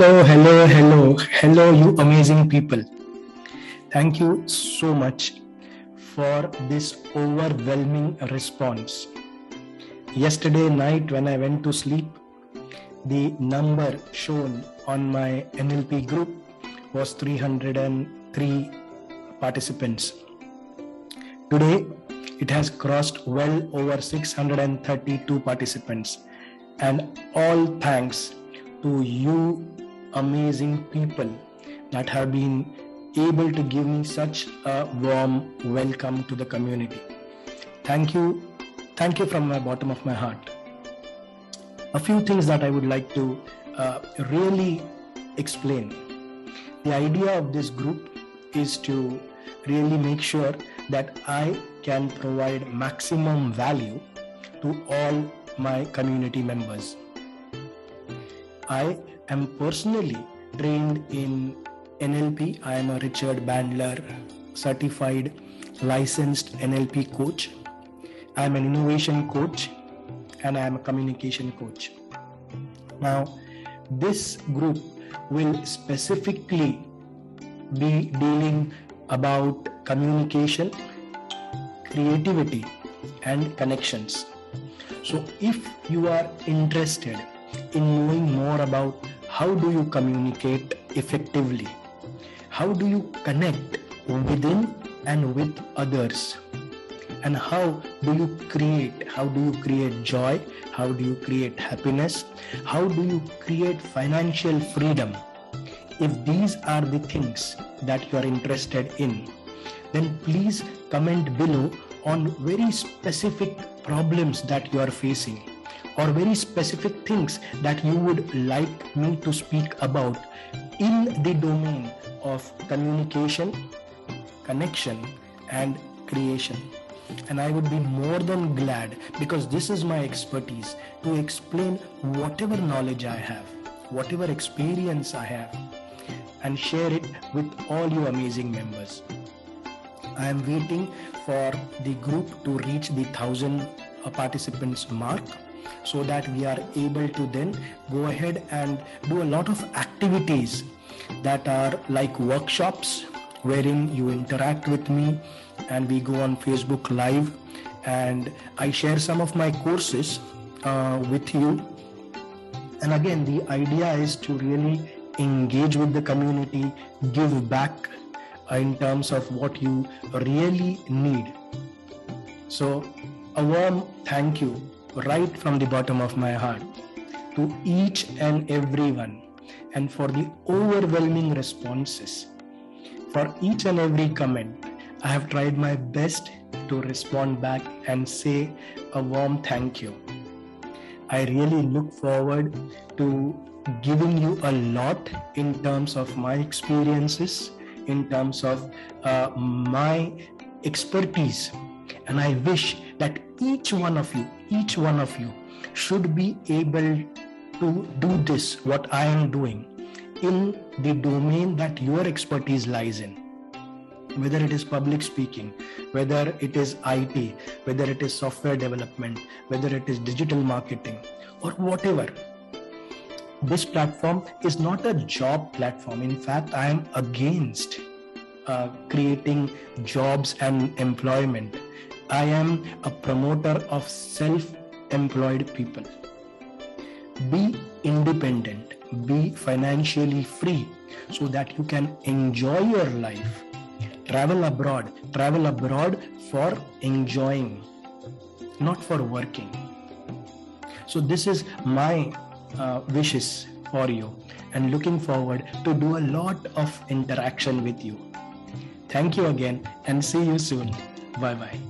Hello, you amazing people. Thank you so much for this overwhelming response. Yesterday night, when I went to sleep, the number shown on my NLP group was 303 participants. Today, it has crossed well over 632 participants, and all thanks to you amazing people that have been able to give me such a warm welcome to the community. Thank you from the bottom of my heart. A few things that I would like to really explain. The idea of this group is to really make sure that I can provide maximum value to all my community members. I am personally trained in NLP. I am a Richard Bandler certified licensed NLP coach. I am an innovation coach and I am a communication coach. Now, this group will specifically be dealing about communication, creativity, and connections. So if you are interested in knowing more about how do you communicate effectively, how do you connect within and with others, and how do you create joy, how do you create happiness, how do you create financial freedom, if these are the things that you are interested in, then please comment below on very specific problems that you are facing, or very specific things that you would like me to speak about in the domain of communication, connection, and creation. And I would be more than glad, because this is my expertise, to explain whatever knowledge I have, whatever experience I have, and share it with all you amazing members. I am waiting for the group to reach the 1,000 participants mark, so that we are able to then go ahead and do a lot of activities that are like workshops, wherein you interact with me and we go on Facebook Live and I share some of my courses with you. And again, the idea is to really engage with the community, give back in terms of what you really need. So a warm thank you right from the bottom of my heart to each and everyone, and for the overwhelming responses. For each and every comment, I have tried my best to respond back and say a warm thank you. I really look forward to giving you a lot in terms of my experiences, in terms of my expertise. And I wish that each one of you should be able to do this, what I am doing, in the domain that your expertise lies in. Whether it is public speaking, whether it is IT, whether it is software development, whether it is digital marketing, or whatever. This platform is not a job platform. In fact, I am against creating jobs and employment. I am a promoter of self-employed people. Be independent, be financially free, so that you can enjoy your life. Travel abroad for enjoying, not for working. So this is my wishes for you, and looking forward to do a lot of interaction with you. Thank you again, and see you soon. Bye-bye.